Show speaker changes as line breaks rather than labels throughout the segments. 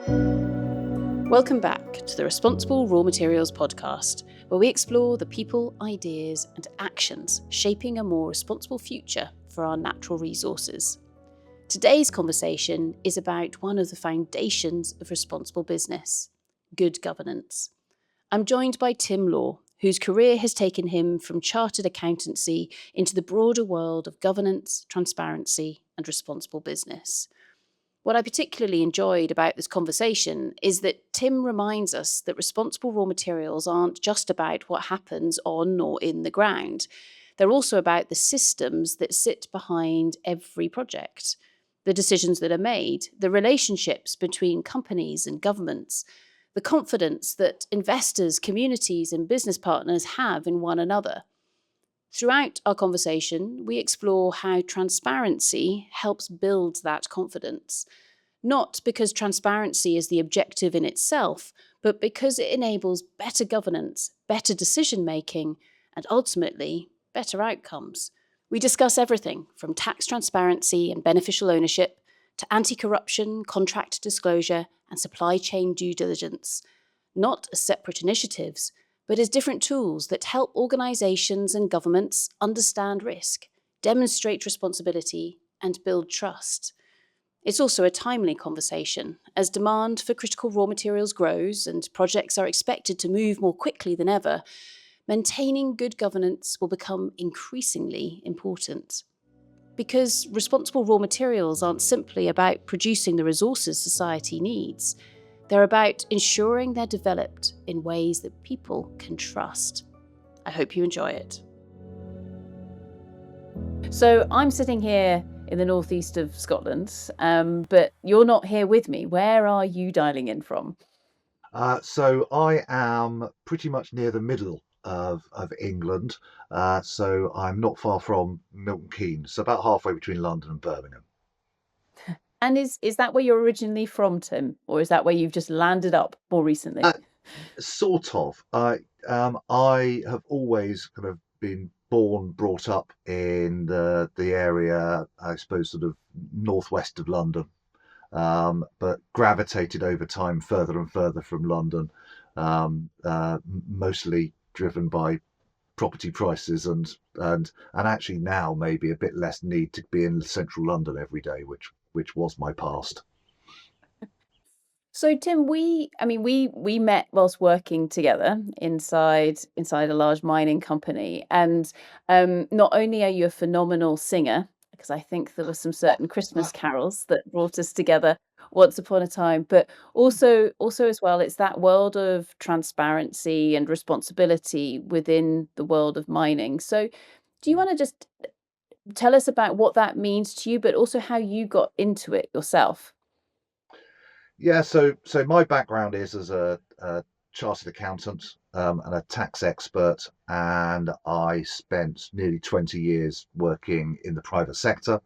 Welcome back to the Responsible Raw Materials podcast, where we explore the people, ideas, and actions shaping a more responsible future for our natural resources. Today's conversation is about one of the foundations of responsible business: good governance. I'm joined by Tim Law, whose career has taken him from chartered accountancy into the broader world of governance, transparency, and responsible business. What I particularly enjoyed about this conversation is that Tim reminds us that responsible raw materials aren't just about what happens on or in the ground. They're also about the systems that sit behind every project, the decisions that are made, the relationships between companies and governments, the confidence that investors, communities, and business partners have in one another. Throughout our conversation, we explore how transparency helps build that confidence, not because transparency is the objective in itself, but because it enables better governance, better decision-making, and ultimately, better outcomes. We discuss everything from tax transparency and beneficial ownership to anti-corruption, contract disclosure, and supply chain due diligence, not as separate initiatives, but as different tools that help organisations and governments understand risk, demonstrate responsibility, and build trust. It's also a timely conversation, as demand for critical raw materials grows and projects are expected to move more quickly than ever. Maintaining good governance will become increasingly important. Because responsible raw materials aren't simply about producing the resources society needs. They're about ensuring they're developed in ways that people can trust. I hope you enjoy it. So I'm sitting here in the northeast of Scotland, but you're not here with me. Where are you dialing in from?
So I am pretty much near the middle of England. So I'm not far from Milton Keynes, so about halfway between London and Birmingham.
And is that where you're originally from, Tim? Or is that where you've just landed up more recently?
Uh, Sort of. I have always kind of been born, brought up in the area, I suppose, sort of northwest of London, but gravitated over time further and further from London, mostly driven by property prices and actually now maybe a bit less need to be in central London every day, which was my past.
So Tim, we met whilst working together inside a large mining company, and not only are you a phenomenal singer, because I think there were some certain Christmas carols that brought us together once upon a time, but also as well, it's that world of transparency and responsibility within the world of mining. So, do you want to just tell us about what that means to you, but also how you got into it yourself?
Yeah, so my background is as a chartered accountant and a tax expert, and I spent nearly 20 years working in the private sector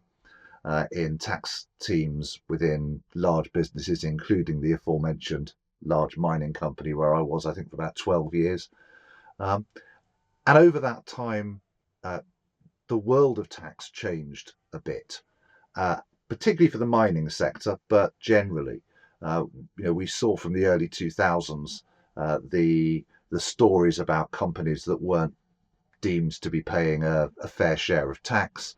in tax teams within large businesses, including the aforementioned large mining company where I was, I think, for about 12 years. Um, and over that time, uh, the world of tax changed a bit, uh, particularly for the mining sector, but generally. Uh, we saw from the early 2000s the stories about companies that weren't deemed to be paying a fair share of tax,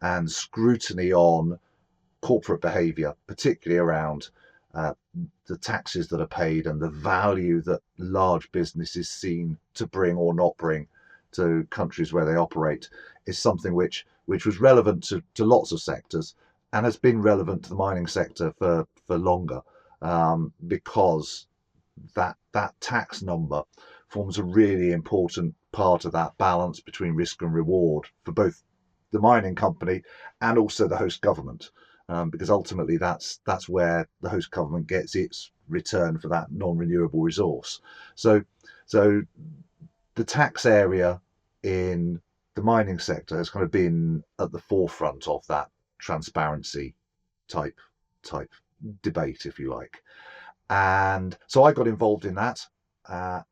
and scrutiny on corporate behaviour, particularly around uh, the taxes that are paid and the value that large businesses seem to bring or not bring to countries where they operate, is something which was relevant to lots of sectors and has been relevant to the mining sector for longer, because that tax number forms a really important part of that balance between risk and reward for both the mining company and also the host government, because ultimately that's where the host government gets its return for that non-renewable resource. So the tax area in the mining sector has kind of been at the forefront of that transparency type type debate, if you like. And so I got involved in that,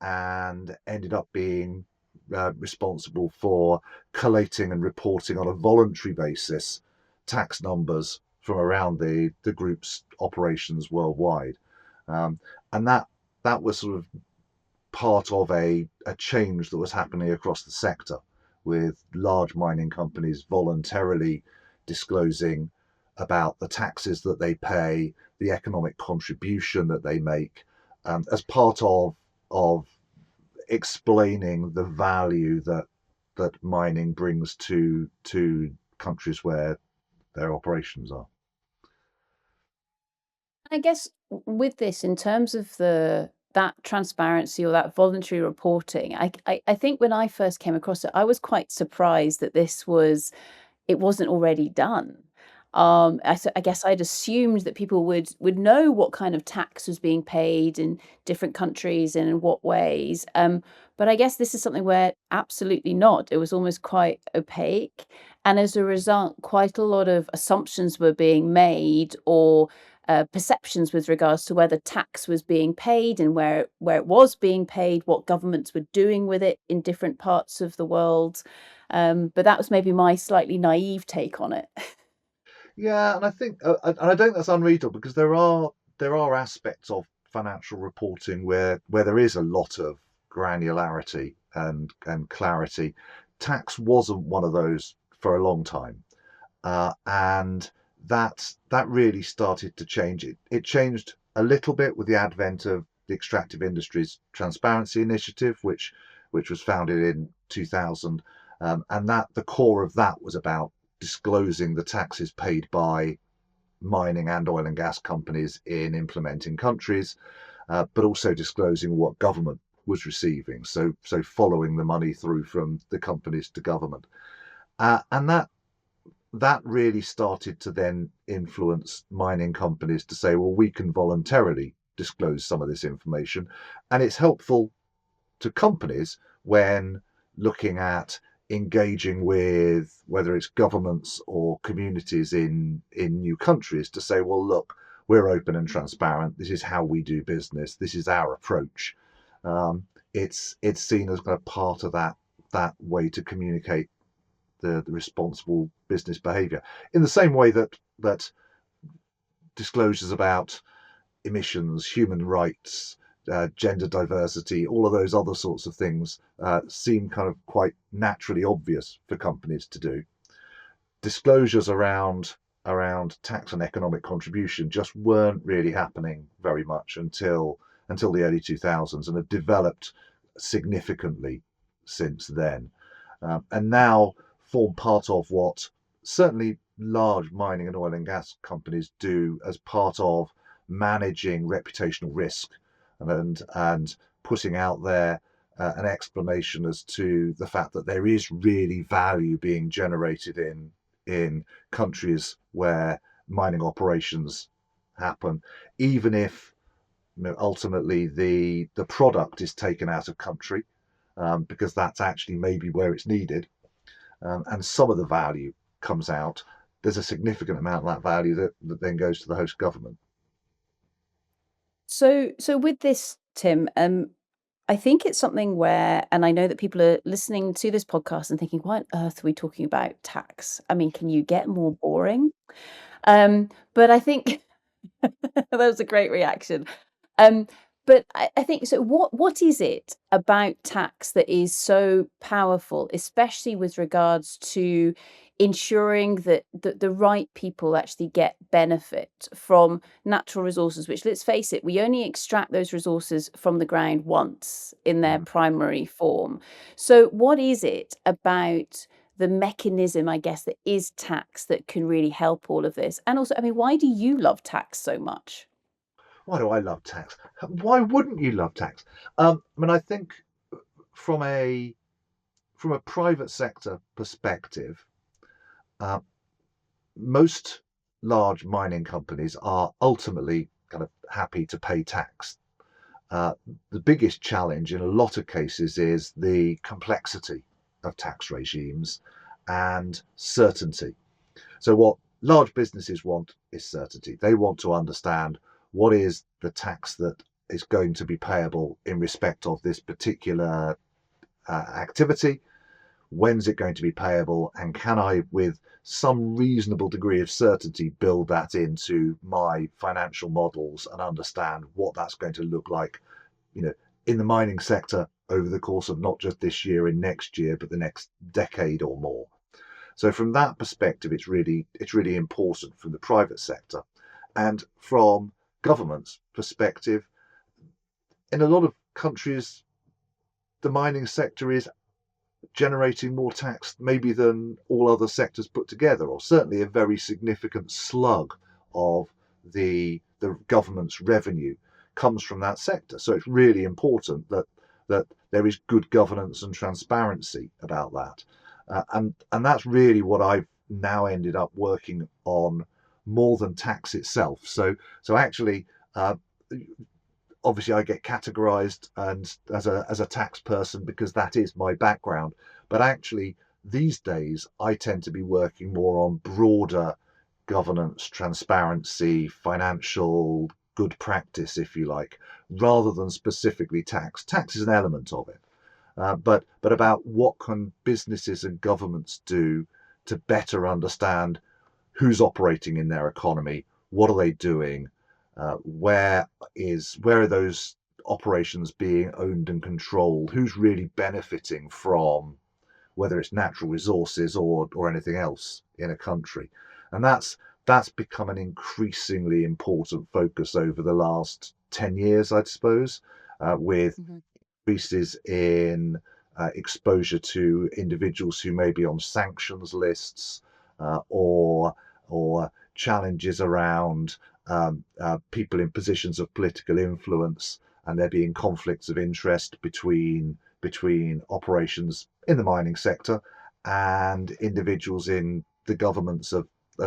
and ended up being responsible for collating and reporting on a voluntary basis tax numbers from around the group's operations worldwide. um, and that was sort of part of a change that was happening across the sector, with large mining companies voluntarily disclosing about the taxes that they pay, the economic contribution that they make, as part of explaining the value that mining brings to countries where their operations are.
I guess with this, in terms of that transparency or that voluntary reporting, I think when I first came across it, I was quite surprised that it wasn't already done. I guess I'd assumed that people would know what kind of tax was being paid in different countries and in what ways. But I guess this is something where absolutely not. It was almost quite opaque, and as a result, quite a lot of assumptions were being made, or perceptions with regards to whether tax was being paid and where it was being paid, what governments were doing with it in different parts of the world. But that was maybe my slightly naive take on it.
Yeah, and I think, and I don't think that's unreasonable, because there are aspects of financial reporting where there is a lot of granularity and clarity. Tax wasn't one of those for a long time, and that really started to change. It changed a little bit with the advent of the Extractive Industries Transparency Initiative, which was founded in 2000, and that the core of that was about disclosing the taxes paid by mining and oil and gas companies in implementing countries, but also disclosing what government was receiving. So following the money through from the companies to government, and that really started to then influence mining companies to say, well, we can voluntarily disclose some of this information, and it's helpful to companies when looking at engaging with whether it's governments or communities in new countries, to say, well, look, we're open and transparent. This is how we do business. This is our approach. It's seen as kind of part of that way to communicate the responsible business behaviour. In the same way that disclosures about emissions, human rights, gender diversity, all of those other sorts of things seem kind of quite naturally obvious for companies to do. Disclosures around tax and economic contribution just weren't really happening very much until the early 2000s, and have developed significantly since then, and now form part of what certainly large mining and oil and gas companies do as part of managing reputational risk, and putting out there an explanation as to the fact that there is really value being generated in countries where mining operations happen, even if, ultimately the product is taken out of country, because that's actually maybe where it's needed, and some of the value comes out. There's a significant amount of that value that then goes to the host government.
So with this, Tim, I think it's something where, and I know that people are listening to this podcast and thinking, why on earth are we talking about tax? I mean, can you get more boring? But I think that was a great reaction. Um, but I think so. What is it about tax that is so powerful, especially with regards to ensuring that the right people actually get benefit from natural resources? Which, let's face it, we only extract those resources from the ground once in their
Mm.
primary form. So, what is it about the mechanism, I guess, that is tax that can really help all of this? And also, I mean, why do you love tax so much?
Why do I love tax? Why wouldn't you love tax? I mean, I think from a from a private sector perspective, uh, most large mining companies are ultimately kind of happy to pay tax. Uh, the biggest challenge in a lot of cases is the complexity of tax regimes and certainty. So, what large businesses want is certainty. They want to understand what is the tax that is going to be payable in respect of this particular activity, When's it going to be payable? And can I, with some reasonable degree of certainty, build that into my financial models and understand what that's going to look like, in the mining sector over the course of not just this year and next year, but the next decade or more. So from that perspective, it's really important from the private sector. And from government's perspective, in a lot of countries, the mining sector is generating more tax maybe than all other sectors put together, or certainly a very significant slug of the government's revenue comes from that sector. So it's really important that there is good governance and transparency about that. And that's really what I've now ended up working on more than tax itself. So actually, obviously I get categorized and as a tax person because that is my background. But actually, these days I tend to be working more on broader governance, transparency, financial good practice, if you like, rather than specifically tax. Tax is an element of it, but about what can businesses and governments do to better understand who's operating in their economy, what are they doing, where are those operations being owned and controlled, who's really benefiting from whether it's natural resources or anything else in a country. And that's become an increasingly important focus over the last 10 years, I'd suppose, with increases in exposure to individuals who may be on sanctions lists, or challenges around people in positions of political influence, and there being conflicts of interest between operations in the mining sector and individuals in the governments of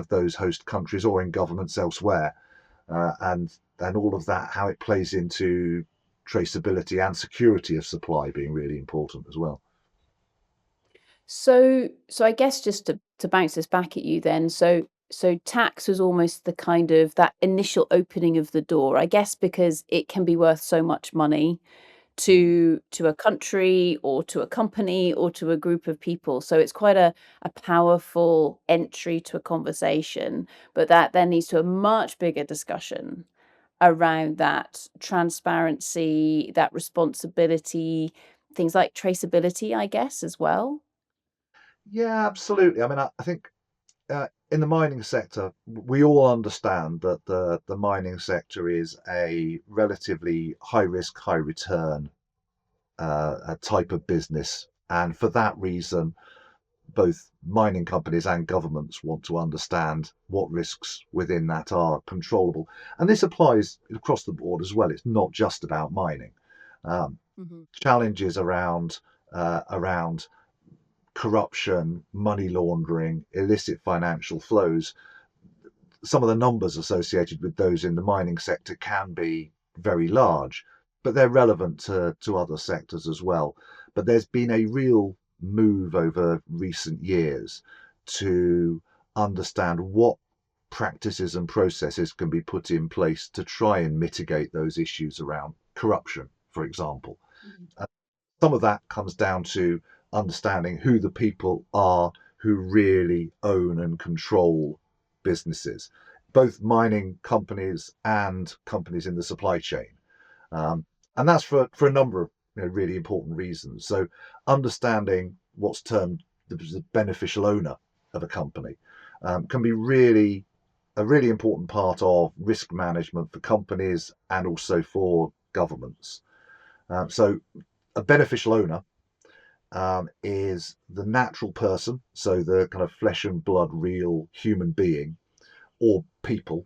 those host countries or in governments elsewhere, and all of that, how it plays into traceability and security of supply being really important as well.
So I guess just to bounce this back at you then, so tax was almost the kind of that initial opening of the door, I guess, because it can be worth so much money to a country or to a company or to a group of people. So it's quite a powerful entry to a conversation, but that then leads to a much bigger discussion around that transparency, that responsibility, things like traceability, I guess, as well.
Yeah, absolutely. I mean, I think in the mining sector, we all understand that the mining sector is a relatively high risk, high return a type of business, and for that reason, both mining companies and governments want to understand what risks within that are controllable. And this applies across the board as well. It's not just about mining. Um, Challenges around corruption, money laundering, illicit financial flows. Some of the numbers associated with those in the mining sector can be very large, but they're relevant to other sectors as well. But there's been a real move over recent years to understand what practices and processes can be put in place to try and mitigate those issues around corruption, for example. Some of that comes down to understanding who the people are who really own and control businesses, both mining companies and companies in the supply chain. And that's for a number of really important reasons. So understanding what's termed the beneficial owner of a company can be a really important part of risk management for companies and also for governments. So a beneficial owner is the natural person, so the kind of flesh and blood, real human being or people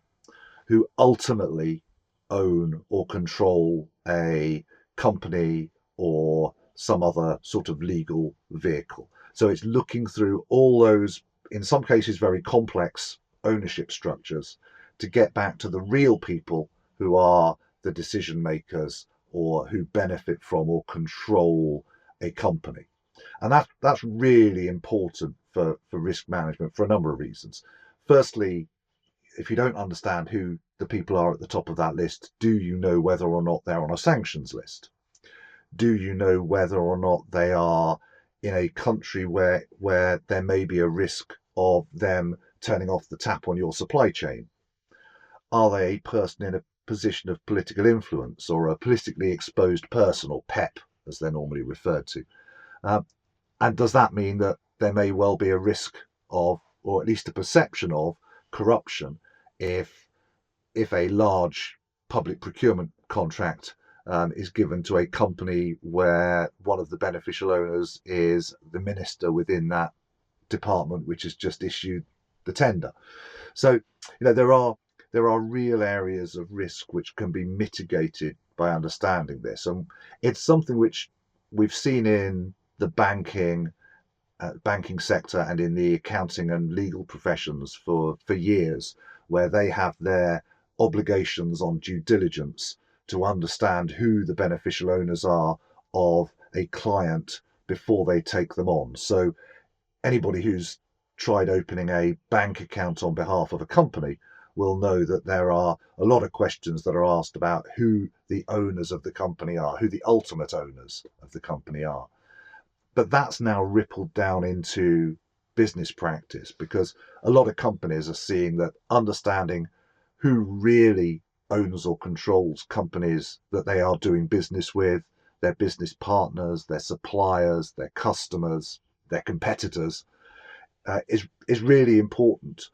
who ultimately own or control a company or some other sort of legal vehicle. So it's looking through all those, in some cases, very complex ownership structures to get back to the real people who are the decision makers or who benefit from or control a company. And that's really important for risk management for a number of reasons. Firstly, if you don't understand who the people are at the top of that list, do you know whether or not they're on a sanctions list? Do you know whether or not they are in a country where there may be a risk of them turning off the tap on your supply chain? Are they a person in a position of political influence, or a politically exposed person, or PEP as they're normally referred to? Um, and does that mean that there may well be a risk of, or at least a perception of, corruption if a large public procurement contract is given to a company where one of the beneficial owners is the minister within that department which has just issued the tender? So, there are real areas of risk which can be mitigated by understanding this, and it's something which we've seen in the banking sector and in the accounting and legal professions for years, where they have their obligations on due diligence to understand who the beneficial owners are of a client before they take them on. So anybody who's tried opening a bank account on behalf of a company will know that there are a lot of questions that are asked about who the owners of the company are, who the ultimate owners of the company are. But that's now rippled down into business practice, because a lot of companies are seeing that understanding who really owns or controls companies that they are doing business with, their business partners, their suppliers, their customers, their competitors, is really important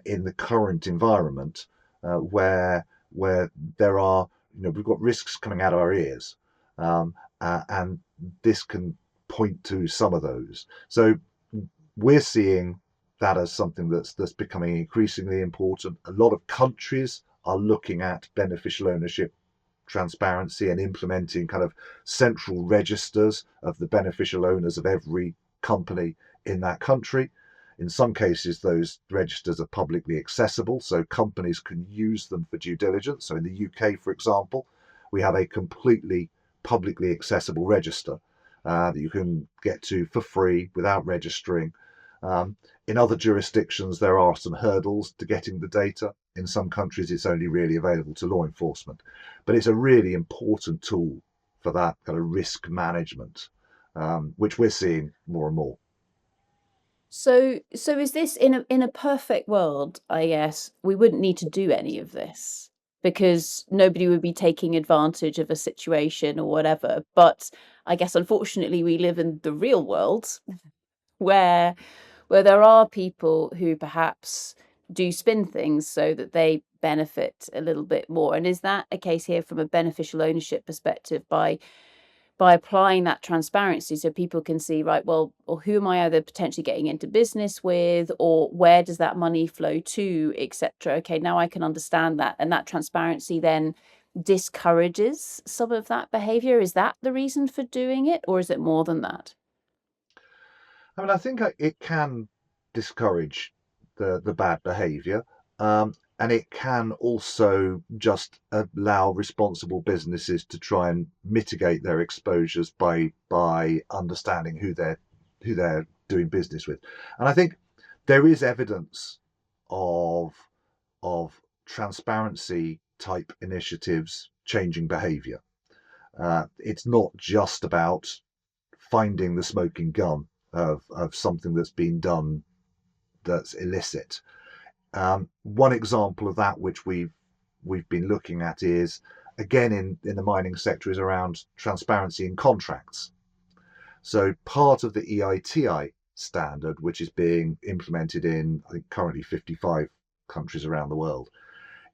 in the current environment, where there are, we've got risks coming out of our ears, and this can point to some of those. So we're seeing that as something that's becoming increasingly important. A lot of countries are looking at beneficial ownership transparency and implementing kind of central registers of the beneficial owners of every company in that country. In some cases, those registers are publicly accessible, so companies can use them for due diligence. So in the UK, for example, we have a completely publicly accessible register that you can get to for free without registering. In other jurisdictions, there are some hurdles to getting the data. In some countries, it's only really available to law enforcement. But it's a really important tool for that kind of risk management, which we're seeing more and more.
So is this, in a perfect world, I guess, we wouldn't need to do any of this because nobody would be taking advantage of a situation or whatever. But I guess unfortunately we live in the real world where there are people who perhaps do spin things so that they benefit a little bit more. And is that a case here from a beneficial ownership perspective, by applying that transparency so people can see, right, well, or who am I either potentially getting into business with, or where does that money flow to, etc. Okay, now I can understand that, and that transparency then discourages some of that behavior. Is that the reason for doing it, or is it more than that?
I mean, I think it can discourage the bad behaviour, and it can also just allow responsible businesses to try and mitigate their exposures by understanding who they're doing business with. And I think there is evidence of transparency type initiatives changing behaviour. It's not just about finding the smoking gun of something that's been done that's illicit. One example of that, which we've been looking at, is again in the mining sector, is around transparency in contracts. So part of the EITI standard, which is being implemented in, I think, currently 55 countries around the world,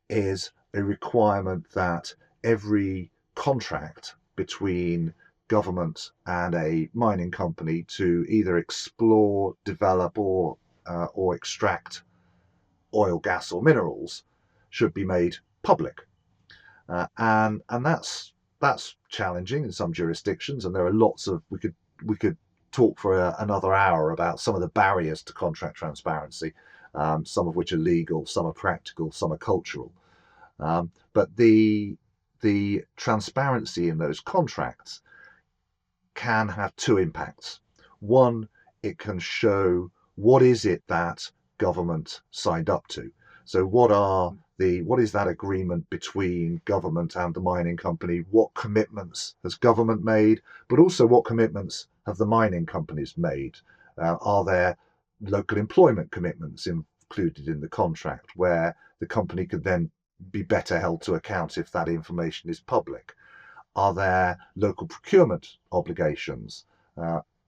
is a requirement that every contract between government and a mining company to either explore, develop, or extract oil, gas, or minerals should be made public, and that's challenging in some jurisdictions. And there are lots of we could talk for another hour about some of the barriers to contract transparency, some of which are legal, some are practical, some are cultural. But the transparency in those contracts can have two impacts. One, it can show what is it that government signed up to. So what are what is that agreement between government and the mining company? What commitments has government made, but also what commitments have the mining companies made? Are there local employment commitments included in the contract where the company could then be better held to account if that information is public? Are there local procurement obligations,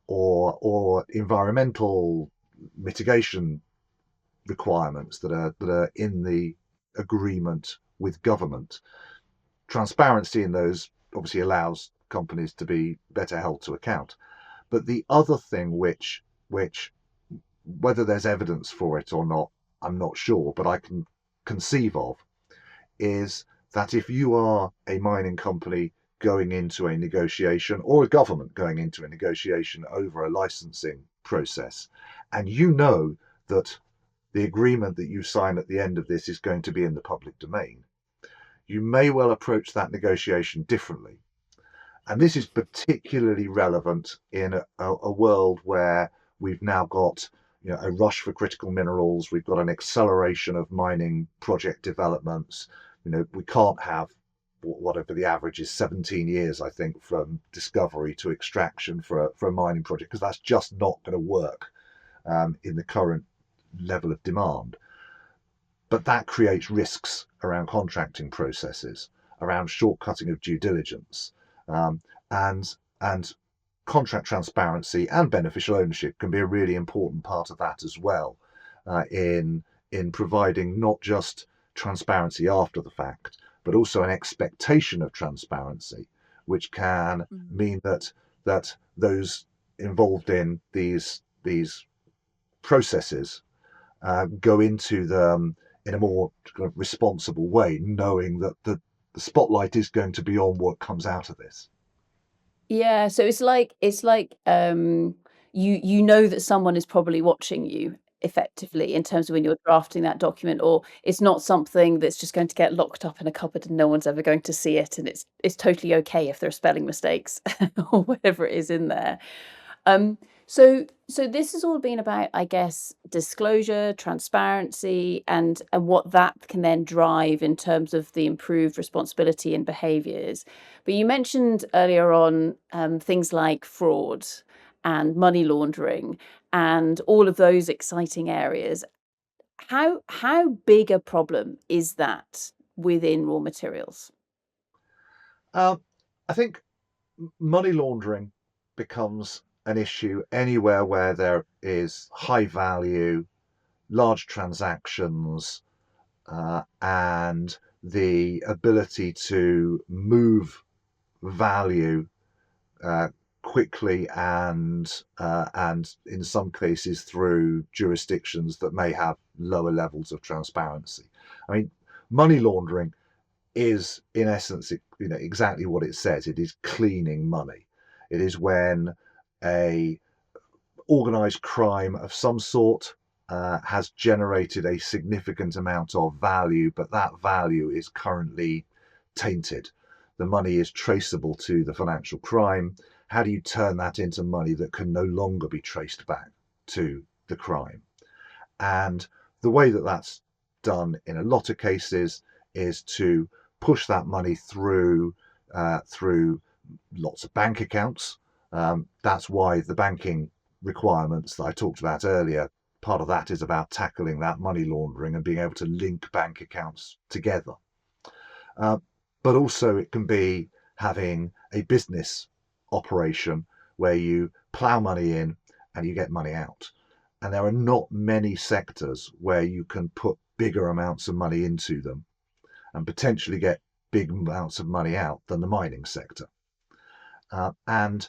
or environmental mitigation requirements that are in the agreement with government? Transparency in those obviously allows companies to be better held to account. But the other thing which whether there's evidence for it or not, I'm not sure, but I can conceive of, is that if you are a mining company going into a negotiation, or a government going into a negotiation over a licensing process, and you know that the agreement that you sign at the end of this is going to be in the public domain, you may well approach that negotiation differently. And this is particularly relevant in a world where we've now got, a rush for critical minerals. We've got an acceleration of mining project developments. We can't have whatever the average is, 17 years, I think, from discovery to extraction for a mining project, because that's just not going to work in the current level of demand. But that creates risks around contracting processes, around shortcutting of due diligence, um, and contract transparency and beneficial ownership can be a really important part of that as well, in providing not just transparency after the fact, but also an expectation of transparency, which can mean that those involved in these processes go into them in a more kind of responsible way, knowing that the spotlight is going to be on what comes out of this.
Yeah, so it's like you know that someone is probably watching you effectively in terms of when you're drafting that document, or it's not something that's just going to get locked up in a cupboard and no one's ever going to see it, and it's totally okay if there are spelling mistakes or whatever it is in there. Um, so this has all been about, I guess, disclosure, transparency, and what that can then drive in terms of the improved responsibility and behaviours. But you mentioned earlier on things like fraud and money laundering and all of those exciting areas. How big a problem is that within raw materials?
Um, I think money laundering becomes an issue anywhere where there is high value, large transactions, and the ability to move value quickly, and in some cases through jurisdictions that may have lower levels of transparency. I mean, money laundering is in essence, exactly what it says. It is cleaning money. It is when a organized crime of some sort has generated a significant amount of value, but that value is currently tainted. The money is traceable to the financial crime. How do you turn that into money that can no longer be traced back to the crime? And the way that that's done in a lot of cases is to push that money through lots of bank accounts. That's why the banking requirements that I talked about earlier, part of that is about tackling that money laundering and being able to link bank accounts together. But also it can be having a business operation where you plow money in and you get money out. And there are not many sectors where you can put bigger amounts of money into them and potentially get big amounts of money out than the mining sector. And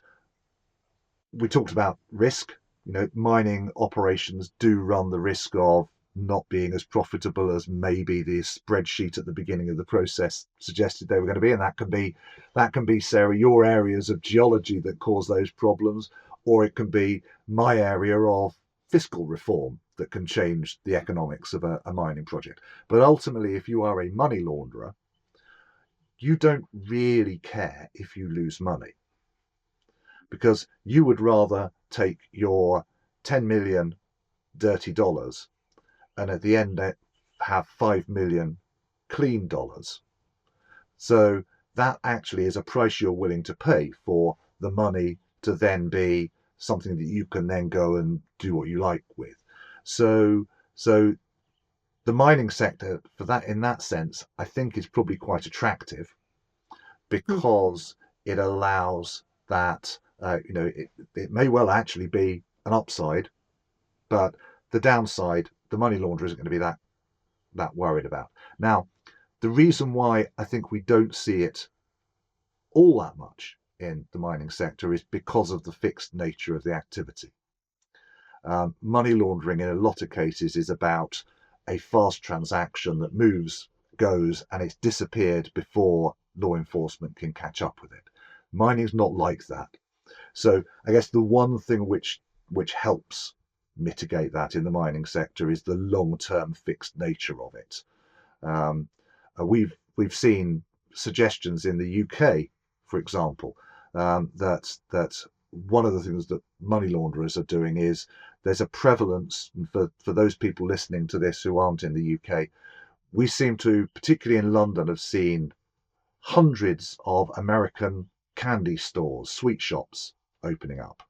we talked about risk. Mining operations do run the risk of not being as profitable as maybe the spreadsheet at the beginning of the process suggested they were going to be. And that can be, Sarah, your areas of geology that cause those problems, or it can be my area of fiscal reform that can change the economics of a mining project. But ultimately, if you are a money launderer, you don't really care if you lose money, because you would rather take your 10 million dirty dollars and at the end have 5 million clean dollars. So that actually is a price you're willing to pay for the money to then be something that you can then go and do what you like with. So the mining sector, for that, in that sense, I think is probably quite attractive because it allows that, it may well actually be an upside, but the downside, the money launderer isn't going to be that worried about. Now, the reason why I think we don't see it all that much in the mining sector is because of the fixed nature of the activity. Money laundering in a lot of cases is about a fast transaction that moves, goes, and it's disappeared before law enforcement can catch up with it. Mining's not like that. So I guess the one thing which helps mitigate that in the mining sector is the long-term fixed nature of it. We've seen suggestions in the UK, for example, that one of the things that money launderers are doing is there's a prevalence for those people listening to this who aren't in the UK. We seem to, particularly in London, have seen hundreds of American candy stores, sweet shops opening up.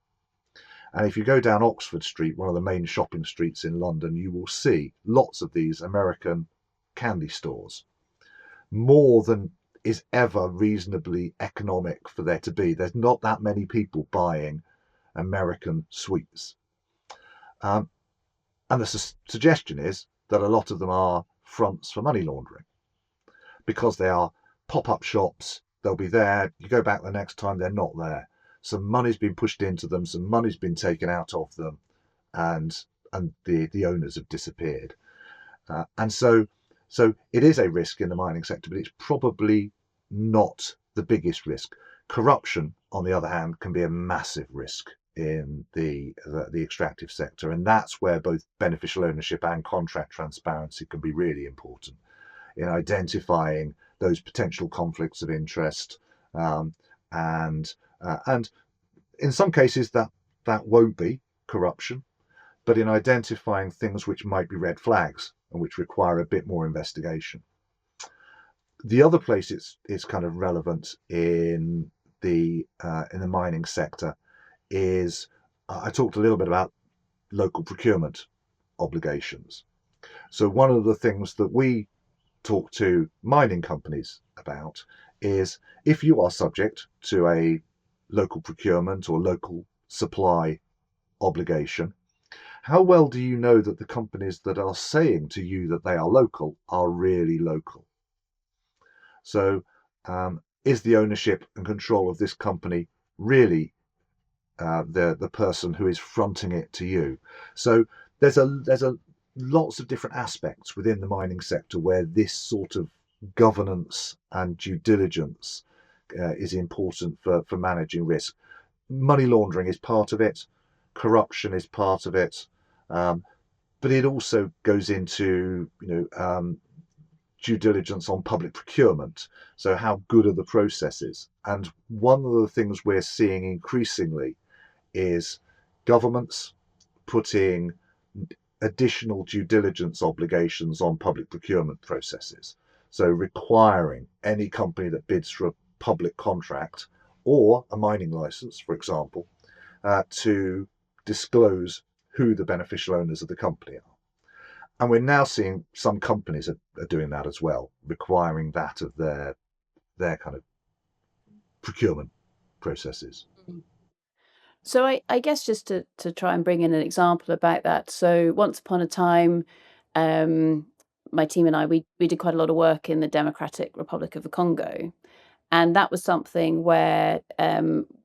And if you go down Oxford Street, one of the main shopping streets in London, you will see lots of these American candy stores, more than is ever reasonably economic for there to be. There's not that many people buying American sweets. And the suggestion is that a lot of them are fronts for money laundering because they are pop-up shops. They'll be there. You go back the next time, they're not there. Some money's been pushed into them, some money's been taken out of them, and the owners have disappeared. And so it is a risk in the mining sector, but it's probably not the biggest risk. Corruption, on the other hand, can be a massive risk in the extractive sector, and that's where both beneficial ownership and contract transparency can be really important in identifying those potential conflicts of interest, and in some cases that won't be corruption, but in identifying things which might be red flags and which require a bit more investigation. The other place it's kind of relevant in the mining sector is I talked a little bit about local procurement obligations. So one of the things that we talk to mining companies about is if you are subject to a local procurement or local supply obligation, how well do you know that the companies that are saying to you that they are local are really local? So is the ownership and control of this company really the person who is fronting it to you? So there's a lots of different aspects within the mining sector where this sort of governance and due diligence is important for managing risk. Money laundering is part of it, corruption is part of it, but it also goes into due diligence on public procurement. So how good are the processes? And one of the things we're seeing increasingly is governments putting additional due diligence obligations on public procurement processes. So requiring any company that bids for a public contract or a mining license, for example, to disclose who the beneficial owners of the company are. And we're now seeing some companies are doing that as well, requiring that of their kind of procurement processes.
So I guess just to try and bring in an example about that. So once upon a time, my team and I, we did quite a lot of work in the Democratic Republic of the Congo. And that was something where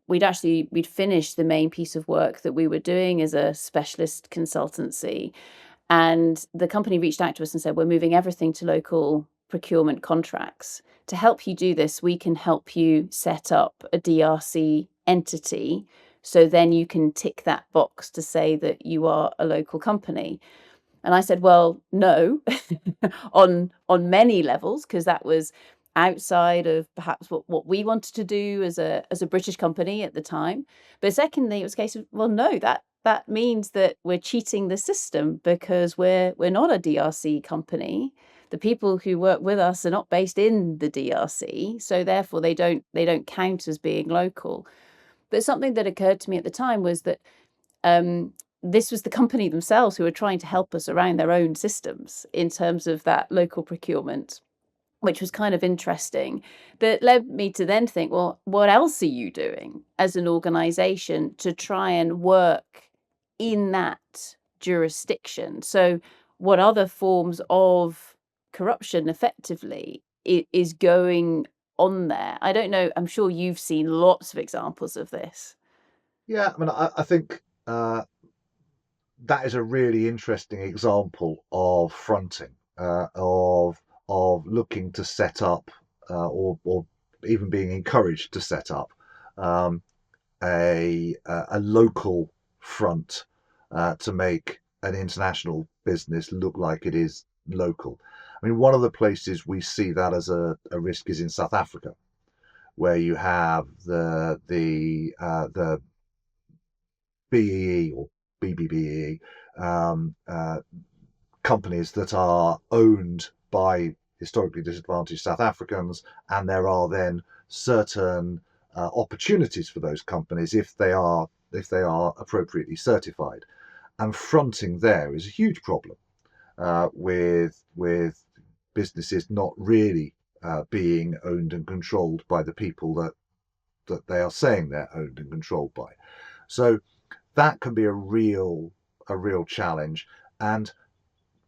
we'd finished the main piece of work that we were doing as a specialist consultancy. And the company reached out to us and said, we're moving everything to local procurement contracts. To help you do this, we can help you set up a DRC entity. So then you can tick that box to say that you are a local company. And I said, well, no, on many levels, because that was outside of perhaps what we wanted to do as a British company at the time. But secondly, it was a case of, well, no, that means that we're cheating the system because we're not a DRC company. the people who work with us are not based in the DRC, so therefore they don't count as being local. But something that occurred to me at the time was that this was the company themselves who were trying to help us around their own systems in terms of that local procurement, which was kind of interesting. That led me to then think, well, what else are you doing as an organization to try and work in that jurisdiction? So what other forms of corruption effectively is going on there? I don't know. I'm sure you've seen lots of examples of this.
Yeah, I mean, I think that is a really interesting example of fronting, of looking to set up, or even being encouraged to set up um, a local front to make an international business look like it is local. I mean, one of the places we see that as a risk is in South Africa, where you have the BEE or BBBEE companies that are owned by historically disadvantaged South Africans, and there are then certain opportunities for those companies if they are appropriately certified. And fronting there is a huge problem with businesses not really being owned and controlled by the people that they are saying they're owned and controlled by. So that can be a real challenge. And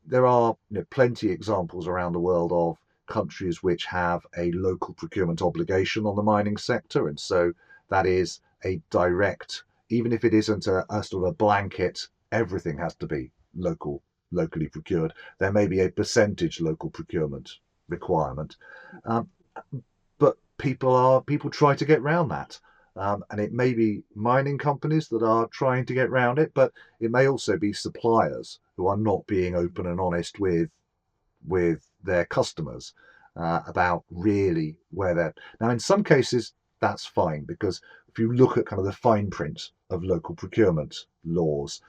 there are plenty examples around the world of countries which have a local procurement obligation on the mining sector, and so that is a direct, even if it isn't a sort of a blanket, everything has to be locally procured. There may be a percentage local procurement requirement, um, but people try to get around that. And it may be mining companies that are trying to get around it, but it may also be suppliers who are not being open and honest with their customers about really where they're. Now, in some cases, that's fine, because if you look at kind of the fine print of local procurement laws,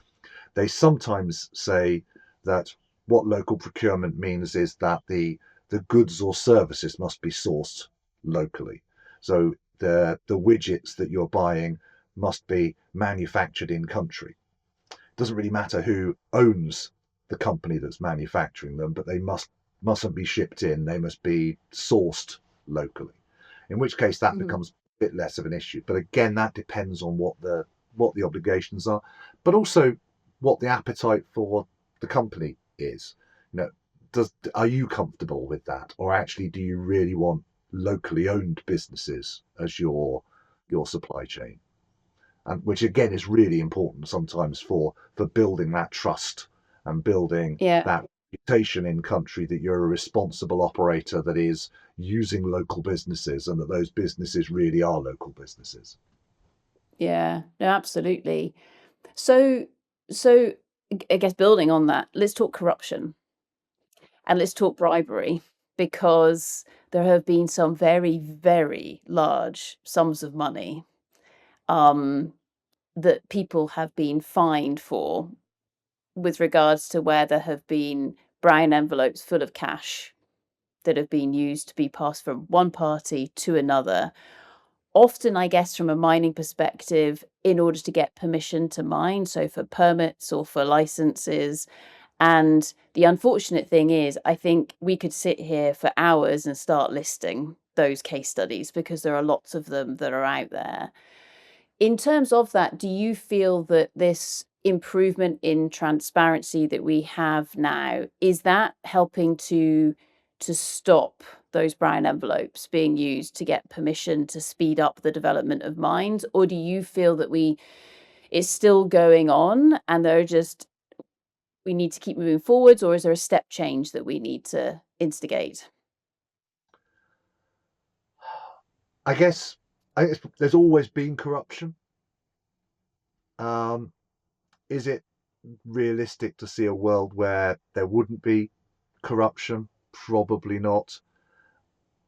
they sometimes say that what local procurement means is that the goods or services must be sourced locally. So the widgets that you're buying must be manufactured in country. It doesn't really matter who owns the company that's manufacturing them, but they mustn't be shipped in. They must be sourced locally. In which case that
Mhm.
becomes a bit less of an issue. But again, that depends on what the obligations are, but also what the appetite for the company is. You know, are you comfortable with that, or actually do you really want locally owned businesses as your supply chain? And which again is really important sometimes for building that trust and building
Yeah.
that reputation in country that you're a responsible operator that is using local businesses and that those businesses really are local businesses.
Yeah. No, absolutely. So, so I guess building on that, let's talk corruption and let's talk bribery, because there have been some very, very large sums of money um, that people have been fined for with regards to where there have been brown envelopes full of cash that have been used to be passed from one party to another. Often, I guess, from a mining perspective, in order to get permission to mine, so for permits or for licenses. And the unfortunate thing is, I think we could sit here for hours and start listing those case studies, because there are lots of them that are out there. In terms of that, do you feel that this improvement in transparency that we have now, is that helping to stop those brown envelopes being used to get permission to speed up the development of mines? Or do you feel that it's still going on and we need to keep moving forwards, or is there a step change that we need to instigate?
I guess there's always been corruption. Um, is it realistic to see a world where there wouldn't be corruption? Probably not.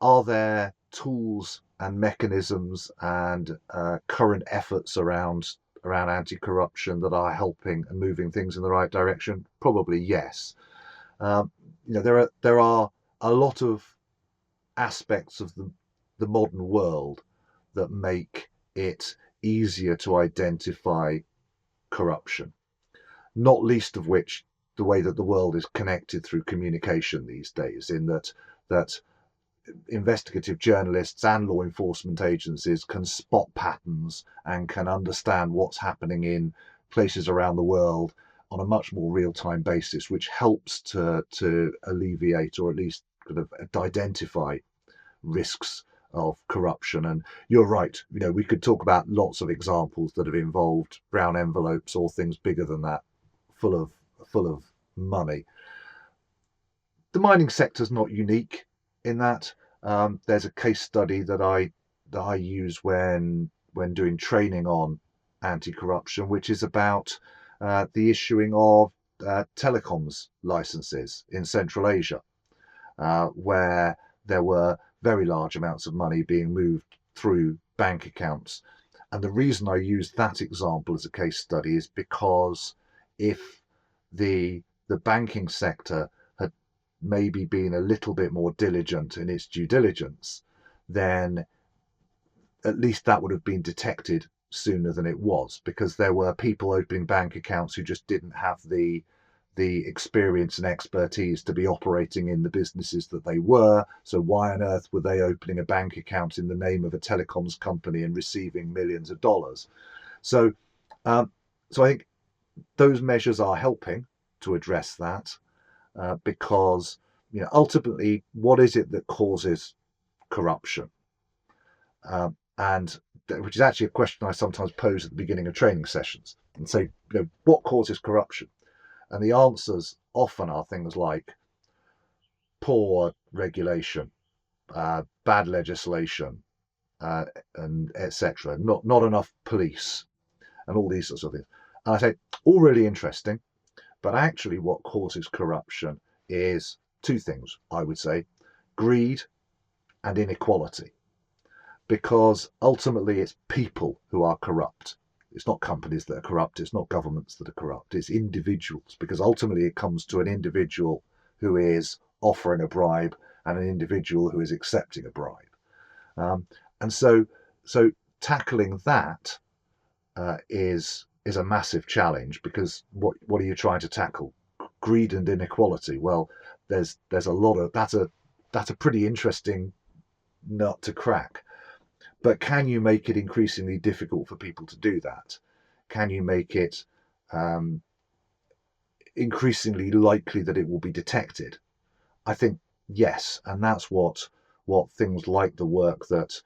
Are there tools and mechanisms and current efforts around anti-corruption that are helping and moving things in the right direction? Probably yes. Um, there are a lot of aspects of the modern world that make it easier to identify corruption, not least of which the way that the world is connected through communication these days, in that investigative journalists and law enforcement agencies can spot patterns and can understand what's happening in places around the world on a much more real-time basis, which helps to alleviate or at least kind of identify risks of corruption. And you're right, we could talk about lots of examples that have involved brown envelopes or things bigger than that, full of money. The mining sector is not unique in that. There's a case study that I use when doing training on anti-corruption, which is about the issuing of telecoms licenses in Central Asia, where there were very large amounts of money being moved through bank accounts. And the reason I use that example as a case study is because if the banking sector had maybe been a little bit more diligent in its due diligence, then at least that would have been detected sooner than it was, because there were people opening bank accounts who just didn't have the experience and expertise to be operating in the businesses that they were. So why on earth were they opening a bank account in the name of a telecoms company and receiving millions of dollars? So so I think those measures are helping to address that, because ultimately, what is it that causes corruption? And which is actually a question I sometimes pose at the beginning of training sessions, and say, what causes corruption? And the answers often are things like poor regulation, bad legislation, and etc. Not enough police, and all these sorts of things. And I say, all really interesting, but actually what causes corruption is two things, I would say: greed and inequality. Because ultimately it's people who are corrupt. It's not companies that are corrupt, it's not governments that are corrupt, it's individuals, because ultimately it comes to an individual who is offering a bribe and an individual who is accepting a bribe. And so tackling that is a massive challenge, because what are you trying to tackle? Greed and inequality. Well, there's a lot of that's a pretty interesting nut to crack. But can you make it increasingly difficult for people to do that? Can you make it increasingly likely that it will be detected? I think yes, and that's what things like the work that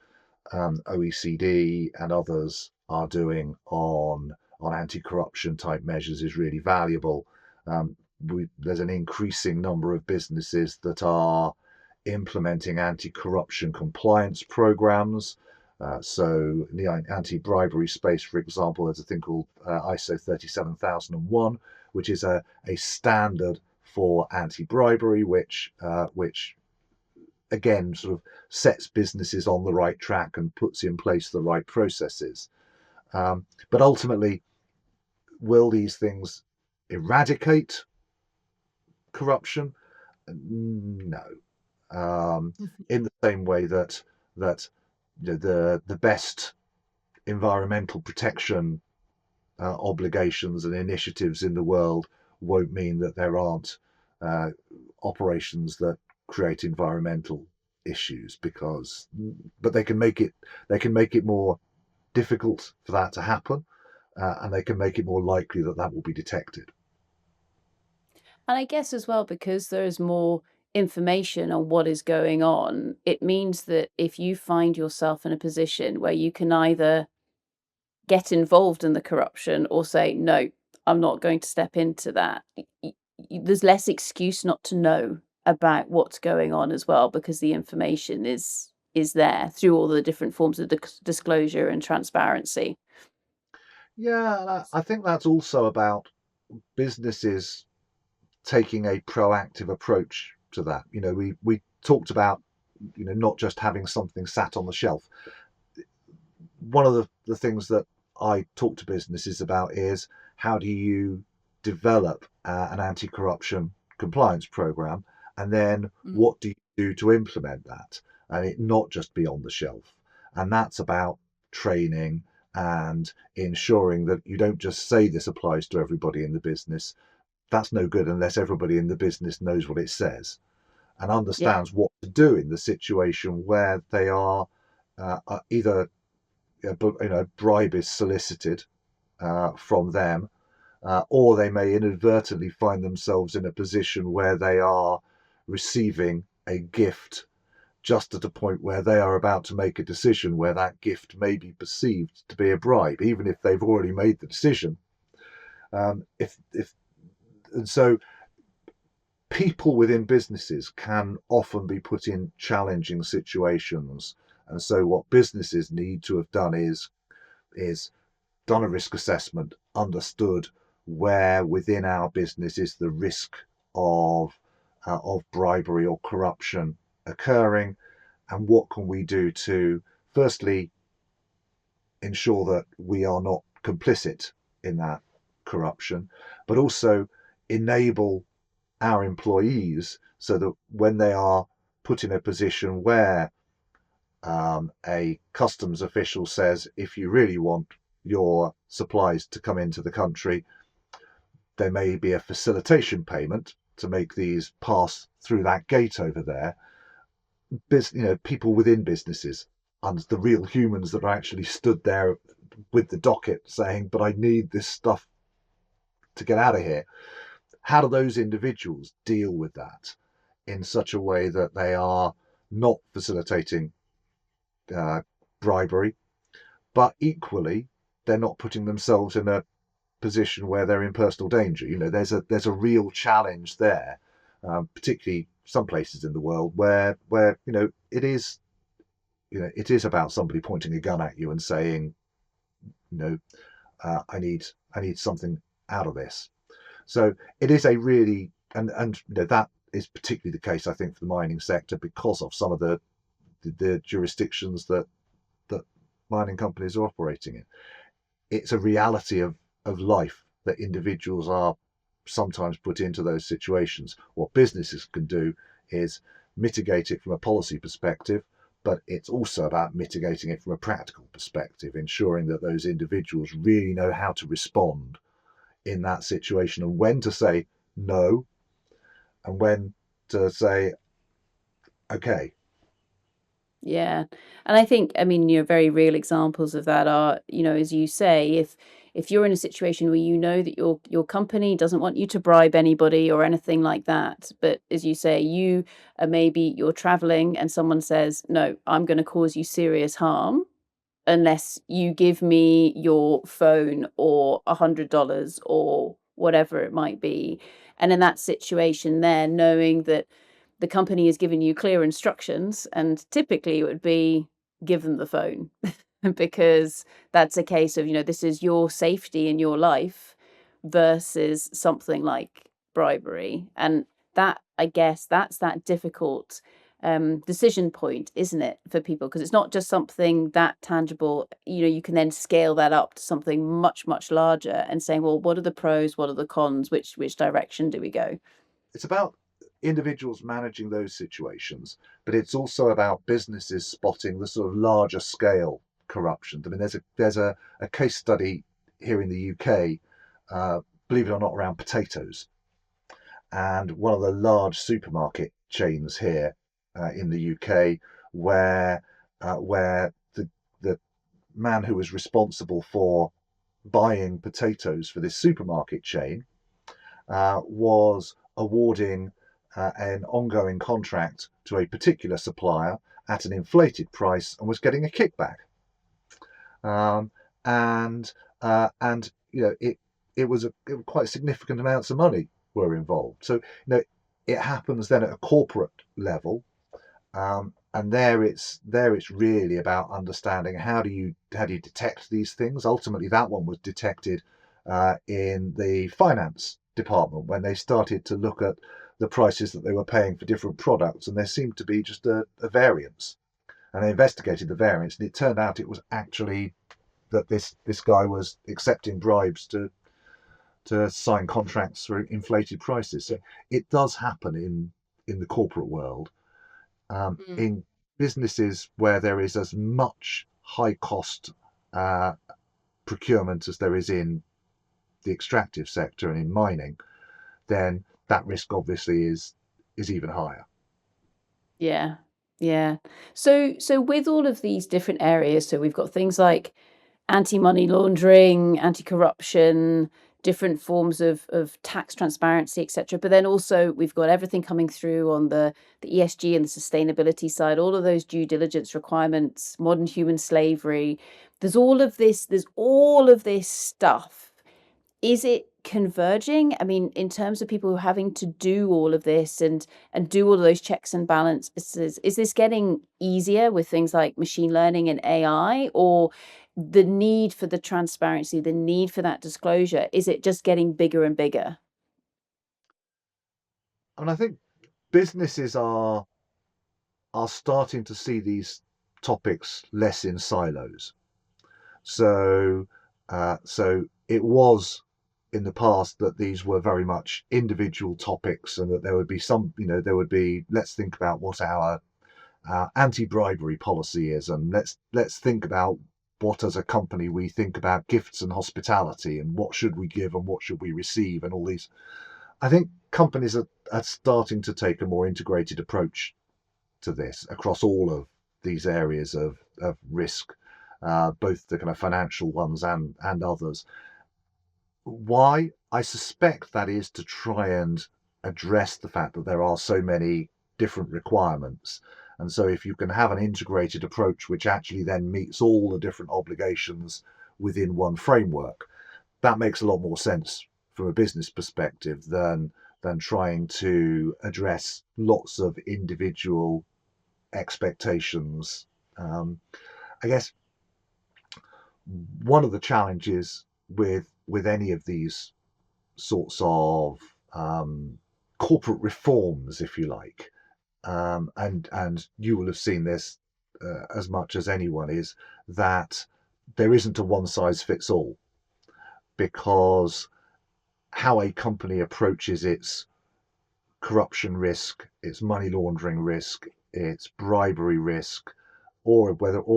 OECD and others are doing on anti-corruption type measures is really valuable. There's an increasing number of businesses that are implementing anti-corruption compliance programs. So in the anti-bribery space, for example, there's a thing called ISO 37001, which is a standard for anti-bribery, which again sort of sets businesses on the right track and puts in place the right processes. But ultimately, will these things eradicate corruption? No. In the same way that the best environmental protection obligations and initiatives in the world won't mean that there aren't operations that create environmental issues, but they can make it more difficult for that to happen, and they can make it more likely that that will be detected.
And I guess as well, because there is more information on what is going on, it means that if you find yourself in a position where you can either get involved in the corruption or say, no, I'm not going to step into that, there's less excuse not to know about what's going on as well, because the information is there through all the different forms of disclosure and transparency.
Yeah, I think that's also about businesses taking a proactive approach to that. We talked about not just having something sat on the shelf. One of the things that I talk to businesses about is, how do you develop an anti-corruption compliance program, and then what do you do to implement that, and it not just be on the shelf. And that's about training and ensuring that you don't just say this applies to everybody in the business. That's no good unless everybody in the business knows what it says and
Yeah.
understands what to do in the situation where they are either bribe is solicited from them, or they may inadvertently find themselves in a position where they are receiving a gift just at a point where they are about to make a decision where that gift may be perceived to be a bribe, even if they've already made the decision. If and so people within businesses can often be put in challenging situations, and so what businesses need to have done is done a risk assessment, understood where within our business is the risk of bribery or corruption occurring, and what can we do to firstly ensure that we are not complicit in that corruption, but also enable our employees so that when they are put in a position where a customs official says, if you really want your supplies to come into the country, there may be a facilitation payment to make these pass through that gate over there. People within businesses and the real humans that are actually stood there with the docket saying, but I need this stuff to get out of here. How do those individuals deal with that in such a way that they are not facilitating bribery, but equally they're not putting themselves in a position where they're in personal danger? There's a real challenge there, particularly some places in the world where it is about somebody pointing a gun at you and saying, you know, I need something out of this. So it is a really and that is particularly the case, I think, for the mining sector because of some of the jurisdictions that mining companies are operating in. It's a reality of life that individuals are sometimes put into those situations. What businesses can do is mitigate it from a policy perspective, but it's also about mitigating it from a practical perspective, ensuring that those individuals really know how to respond in that situation and when to say no and when to say okay.
Yeah. And I think, I mean, very real examples of that are, as you say, if you're in a situation where you know that your company doesn't want you to bribe anybody or anything like that, but as you say, maybe you're traveling and someone says, "No, I'm going to cause you serious harm unless you give me your phone or $100 or whatever it might be." And in that situation there, knowing that the company has given you clear instructions, and typically it would be give them the phone because that's a case of, this is your safety in your life versus something like bribery. And that, I guess, that's that difficult decision point, isn't it, for people? Because it's not just something that tangible. You can then scale that up to something much, much larger and saying, well, what are the pros? What are the cons? Which direction do we go?
It's about individuals managing those situations, but it's also about businesses spotting the sort of larger scale corruption. I mean, there's a case study here in the UK, believe it or not, around potatoes, and one of the large supermarket chains here in the UK, where the man who was responsible for buying potatoes for this supermarket chain was awarding an ongoing contract to a particular supplier at an inflated price and was getting a kickback. Um, and it was quite significant amounts of money were involved. So it happens then at a corporate level, and there it's really about understanding how do you detect these things. Ultimately, that one was detected in the finance department when they started to look at the prices that they were paying for different products, and there seemed to be just a variance. And they investigated the variance, and it turned out it was actually that this guy was accepting bribes to sign contracts for inflated prices. So it does happen in the corporate world.
Mm.
In businesses where there is as much high cost uh, procurement as there is in the extractive sector and in mining, then that risk obviously is even higher.
Yeah. Yeah. So with all of these different areas, so we've got things like anti-money laundering, anti-corruption, different forms of tax transparency, etc. But then also we've got everything coming through on the ESG and the sustainability side, all of those due diligence requirements, modern human slavery. There's all of this stuff. Is it converging? I mean, in terms of people having to do all of this and do all of those checks and balances, is this getting easier with things like machine learning and AI, or the need for the transparency, the need for that disclosure, is it just getting bigger and bigger?
I mean, I think businesses are starting to see these topics less in silos. So it was in the past that these were very much individual topics, and that there would be some, there would be, let's think about what our anti-bribery policy is, and let's think about what, as a company, we think about gifts and hospitality, and what should we give and what should we receive, and all these. I think companies are starting to take a more integrated approach to this across all of these areas of risk, both the kind of financial ones and others. Why? I suspect that is to try and address the fact that there are so many different requirements. And so if you can have an integrated approach which actually then meets all the different obligations within one framework, that makes a lot more sense from a business perspective than trying to address lots of individual expectations. I guess one of the challenges with any of these sorts of corporate reforms, if you like, and you will have seen this as much as anyone, is that there isn't a one size fits all, because how a company approaches its corruption risk, its money laundering risk, its bribery risk, or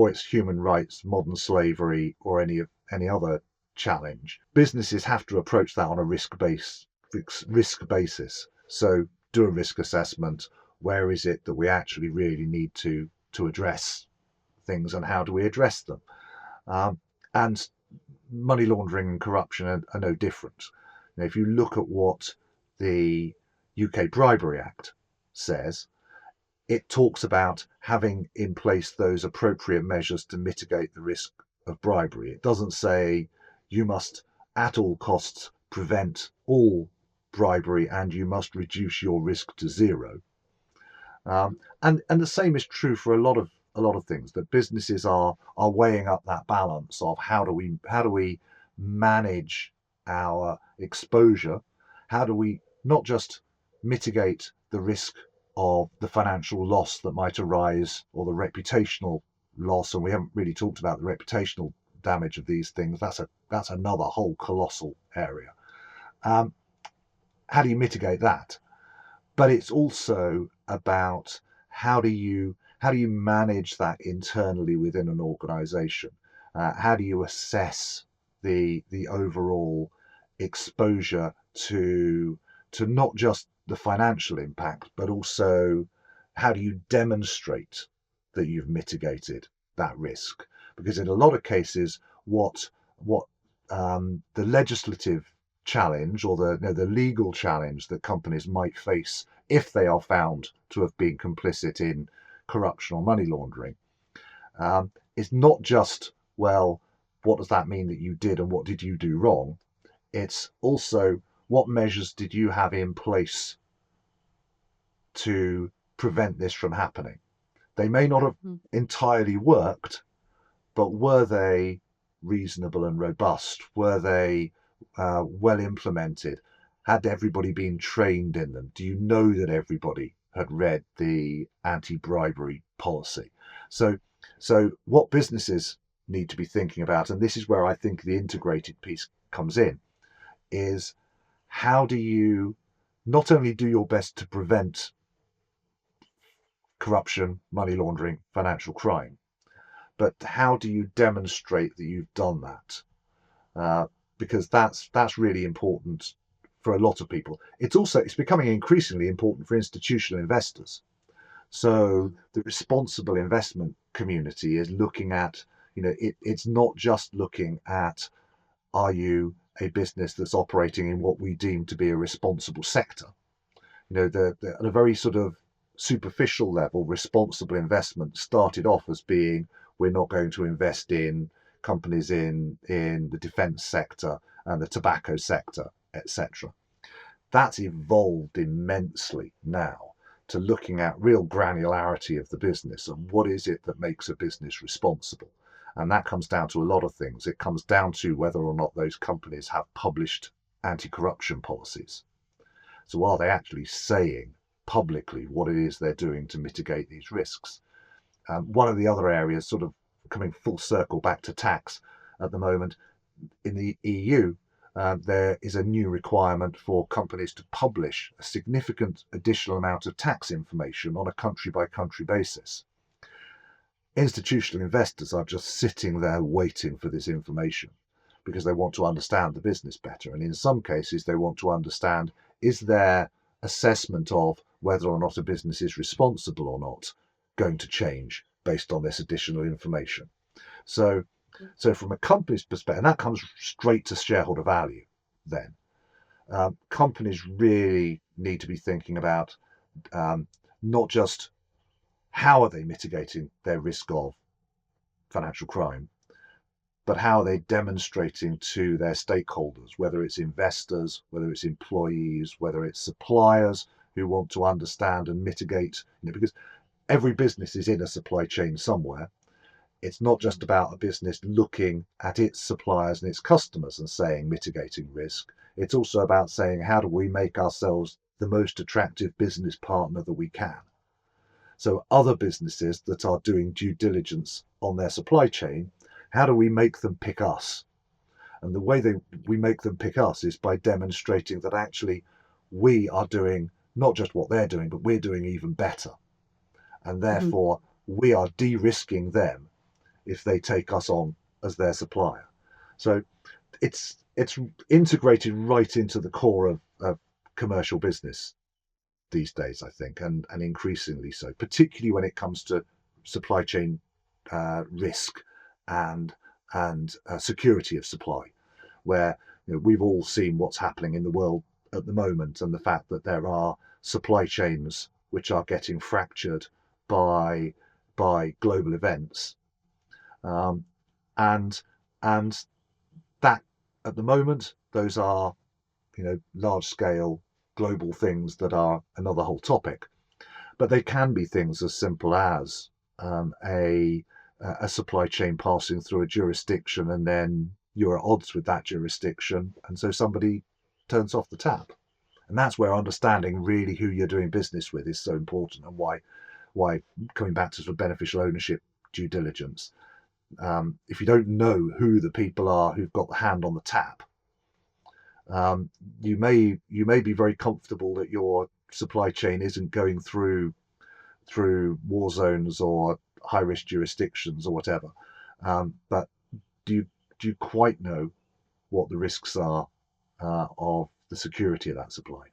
it's human rights, modern slavery, or any other challenge. Businesses have to approach that on a risk basis. So do a risk assessment. Where is it that we actually really need to address things, and how do we address them? And money laundering and corruption are no different. If you look at what the UK Bribery Act says, it talks about having in place those appropriate measures to mitigate the risk of bribery. It doesn't say you must at all costs prevent all bribery and you must reduce your risk to zero. And the same is true for a lot of things, that businesses are weighing up that balance of how do we manage our exposure, how do we not just mitigate the risk of the financial loss that might arise, or the reputational loss, and we haven't really talked about the reputational damage of these things. That's another whole colossal area. Um, how do you mitigate that? But it's also about how do you manage that internally within an organization? How do you assess the overall exposure to not just the financial impact, but also how do you demonstrate that you've mitigated that risk? Because in a lot of cases, what the legislative challenge, or the legal challenge that companies might face if they are found to have been complicit in corruption or money laundering, is not just, well, what does that mean that you did and what did you do wrong? It's also, what measures did you have in place to prevent this from happening? They may not have
Mm.
entirely worked, but were they reasonable and robust? Were they well implemented? Had everybody been trained in them? Do you know that everybody had read the anti-bribery policy? So, so what businesses need to be thinking about, and this is where I think the integrated piece comes in, is how do you not only do your best to prevent corruption, money laundering, financial crime. But how do you demonstrate that you've done that? Because that's really important for a lot of people. It's becoming increasingly important for institutional investors. So the responsible investment community is looking at, it's not just looking at, are you a business that's operating in what we deem to be a responsible sector? At a very sort of superficial level, responsible investment started off as being, we're not going to invest in companies in the defense sector and the tobacco sector, etc. That's evolved immensely now to looking at real granularity of the business and what is it that makes a business responsible. And that comes down to a lot of things. It comes down to whether or not those companies have published anti-corruption policies. So are they actually saying publicly what it is they're doing to mitigate these risks? One of the other areas, sort of coming full circle back to tax at the moment, in the EU, there is a new requirement for companies to publish a significant additional amount of tax information on a country-by-country basis. Institutional investors are just sitting there waiting for this information because they want to understand the business better. And in some cases, they want to understand, is their assessment of whether or not a business is responsible or not going to change based on this additional information? So from a company's perspective, and that comes straight to shareholder value then, companies really need to be thinking about not just how are they mitigating their risk of financial crime, but how are they demonstrating to their stakeholders, whether it's investors, whether it's employees, whether it's suppliers who want to understand and mitigate, because every business is in a supply chain somewhere. It's not just about a business looking at its suppliers and its customers and saying mitigating risk. It's also about saying, how do we make ourselves the most attractive business partner that we can? So other businesses that are doing due diligence on their supply chain, how do we make them pick us? And the way we make them pick us is by demonstrating that actually we are doing not just what they're doing, but we're doing even better. And therefore we are de-risking them if they take us on as their supplier. So it's integrated right into the core of commercial business these days, I think, and increasingly so, particularly when it comes to supply chain risk and security of supply, where we've all seen what's happening in the world at the moment, and the fact that there are supply chains which are getting fractured by global events. And that at the moment, those are large scale global things that are another whole topic, but they can be things as simple as a supply chain passing through a jurisdiction, and then you're at odds with that jurisdiction, and so somebody turns off the tap. And that's where understanding really who you're doing business with is so important, and why coming back to sort of beneficial ownership due diligence, if you don't know who the people are who've got the hand on the tap, you may be very comfortable that your supply chain isn't going through war zones or high risk jurisdictions or whatever, but do you quite know what the risks are of the security of that supply?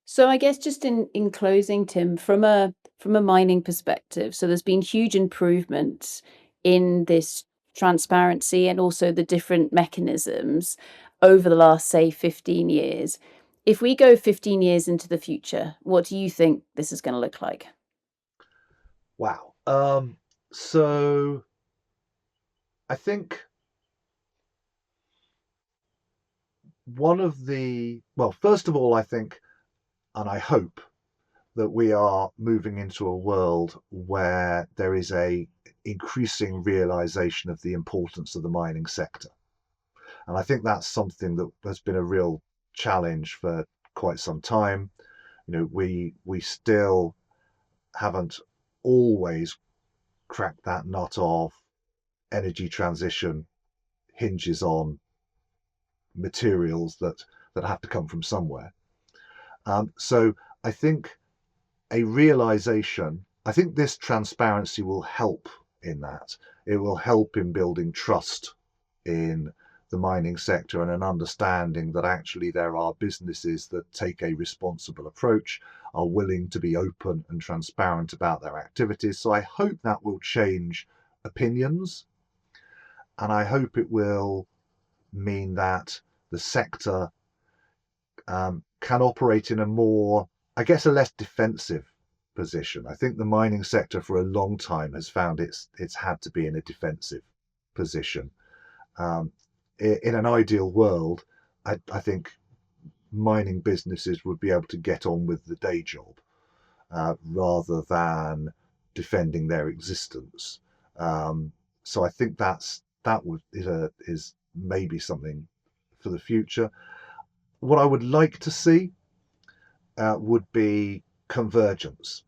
So I guess just in closing, Tim, from a mining perspective, so there's been huge improvements in this transparency and also the different mechanisms over the last, say, 15 years. If we go 15 years into the future, what do you think this is going to look like?
Wow. So I think first of all, I think, and I hope, that we are moving into a world where there is a increasing realization of the importance of the mining sector. And I think that's something that has been a real challenge for quite some time. We still haven't always cracked that nut of energy transition hinges on materials that have to come from somewhere. So I think a realization. I think this transparency will help in that. It will help in building trust in the mining sector and an understanding that actually there are businesses that take a responsible approach, are willing to be open and transparent about their activities. So I hope that will change opinions, and I hope it will mean that the sector can operate in a more, I guess, a less defensive position. I think the mining sector for a long time has found it's had to be in a defensive position. Um, in an ideal world, I think mining businesses would be able to get on with the day job rather than defending their existence. So I think is maybe something for the future. What I would like to see would be convergence.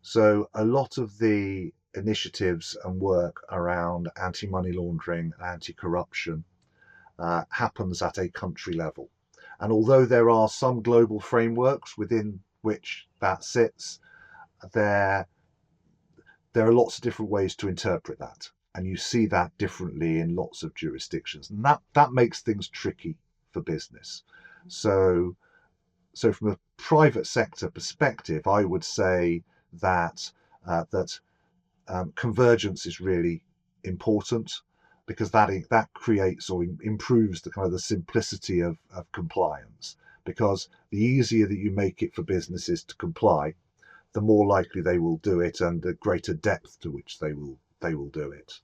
So a lot of the initiatives and work around anti-money laundering and anti-corruption happens at a country level. And although there are some global frameworks within which that sits, there are lots of different ways to interpret that. And you see that differently in lots of jurisdictions. And that makes things tricky for business. So from a private sector perspective, I would say that convergence is really important, because that creates or improves the kind of the simplicity of compliance. Because the easier that you make it for businesses to comply, the more likely they will do it, and the greater depth to which they will do it.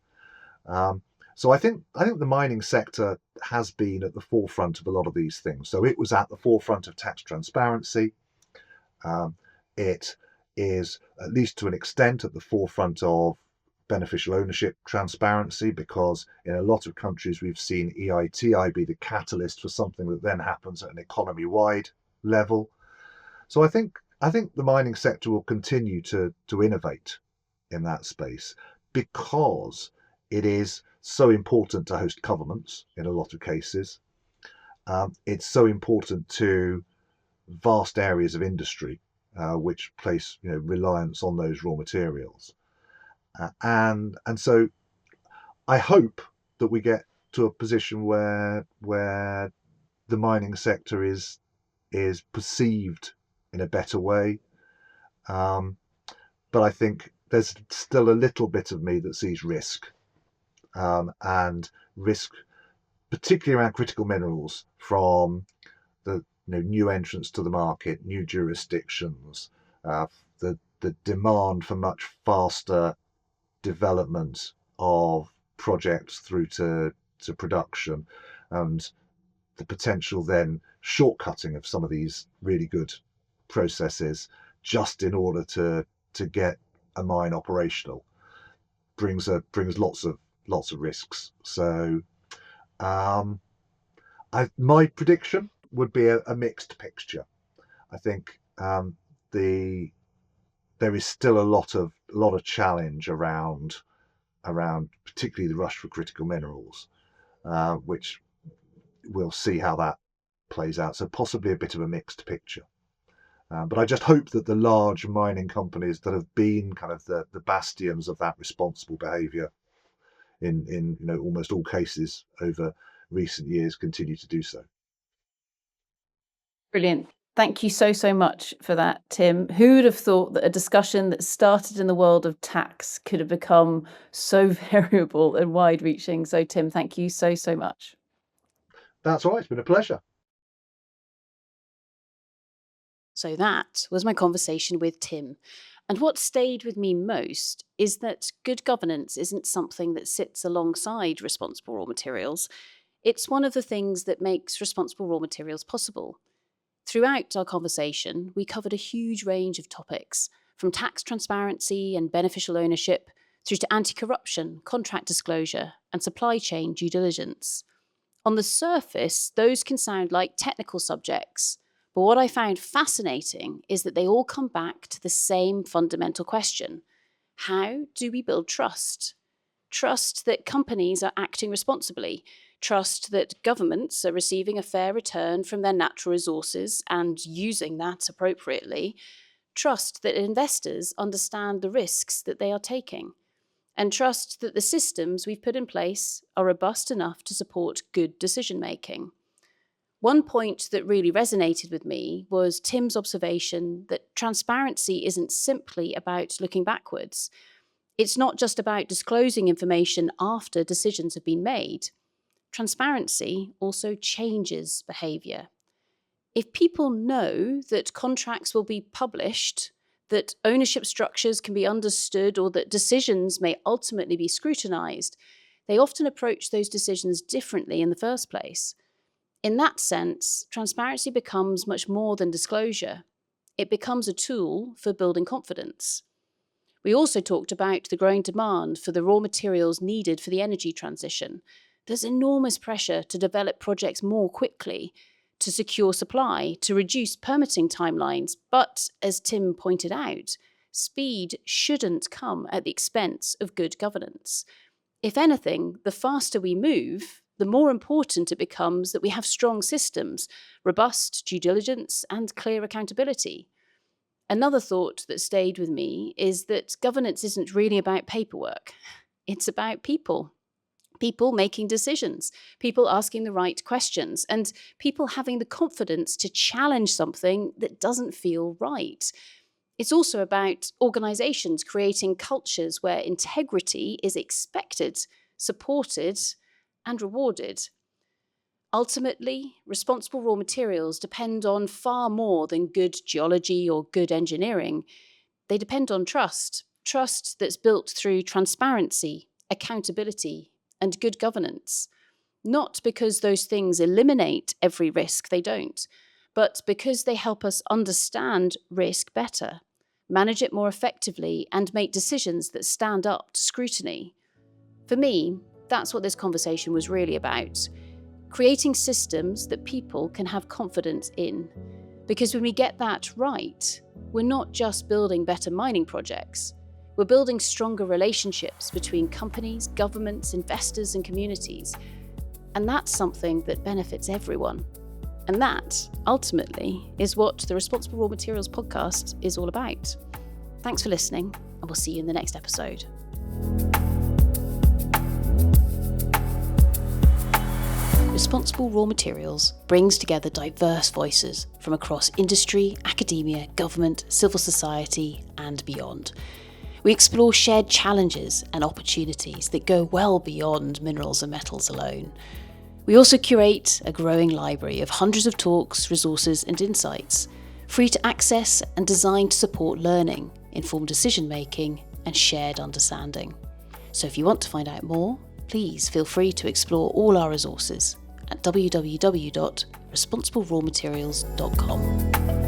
So I think the mining sector has been at the forefront of a lot of these things. So it was at the forefront of tax transparency. It is, at least to an extent, at the forefront of beneficial ownership transparency, because in a lot of countries we've seen EITI be the catalyst for something that then happens at an economy-wide level. So I think the mining sector will continue to innovate in that space, because it is so important to host governments in a lot of cases. It's so important to vast areas of industry which place reliance on those raw materials, and so I hope that we get to a position where the mining sector is perceived in a better way. But I think there's still a little bit of me that sees risk, and risk, particularly around critical minerals, from the new entrants to the market, new jurisdictions, the demand for much faster development of projects through to production, and the potential then shortcutting of some of these really good processes just in order to get a mine operational brings lots of risks. So my prediction would be a mixed picture. I think there is still a lot of challenge around particularly the rush for critical minerals, which we'll see how that plays out. So possibly a bit of a mixed picture. But I just hope that the large mining companies that have been kind of the bastions of that responsible behaviour in almost all cases over recent years continue to do so.
Brilliant. Thank you so much for that, Tim. Who would have thought that a discussion that started in the world of tax could have become so variable and wide-reaching? So, Tim, thank you so much.
That's all right. It's been a pleasure.
So that was my conversation with Tim. And what stayed with me most is that good governance isn't something that sits alongside responsible raw materials. It's one of the things that makes responsible raw materials possible. Throughout our conversation, we covered a huge range of topics, from tax transparency and beneficial ownership through to anti-corruption, contract disclosure, and supply chain due diligence. On the surface, those can sound like technical subjects, but what I found fascinating is that they all come back to the same fundamental question: how do we build trust? Trust that companies are acting responsibly, trust that governments are receiving a fair return from their natural resources and using that appropriately, trust that investors understand the risks that they are taking, and trust that the systems we've put in place are robust enough to support good decision making. One point that really resonated with me was Tim's observation that transparency isn't simply about looking backwards. It's not just about disclosing information after decisions have been made. Transparency also changes behaviour. If people know that contracts will be published, that ownership structures can be understood, or that decisions may ultimately be scrutinised, they often approach those decisions differently in the first place. In that sense, transparency becomes much more than disclosure. It becomes a tool for building confidence. We also talked about the growing demand for the raw materials needed for the energy transition. There's enormous pressure to develop projects more quickly, to secure supply, to reduce permitting timelines. But, as Tim pointed out, speed shouldn't come at the expense of good governance. If anything, the faster we move, the more important it becomes that we have strong systems, robust due diligence, and clear accountability. Another thought that stayed with me is that governance isn't really about paperwork. It's about people. People making decisions, people asking the right questions, and people having the confidence to challenge something that doesn't feel right. It's also about organisations creating cultures where integrity is expected, supported, and rewarded. Ultimately, responsible raw materials depend on far more than good geology or good engineering. They depend on trust that's built through transparency, accountability, and good governance. Not because those things eliminate every risk, they don't, but because they help us understand risk better, manage it more effectively, and make decisions that stand up to scrutiny. For me, that's what this conversation was really about. Creating systems that people can have confidence in. Because when we get that right, we're not just building better mining projects. We're building stronger relationships between companies, governments, investors, and communities. And that's something that benefits everyone. And that, ultimately, is what the Responsible Raw Materials podcast is all about. Thanks for listening, and we'll see you in the next episode. Responsible Raw Materials brings together diverse voices from across industry, academia, government, civil society, and beyond. We explore shared challenges and opportunities that go well beyond minerals and metals alone. We also curate a growing library of hundreds of talks, resources, and insights, free to access and designed to support learning, informed decision-making, and shared understanding. So if you want to find out more, please feel free to explore all our resources at www.responsiblerawmaterials.com.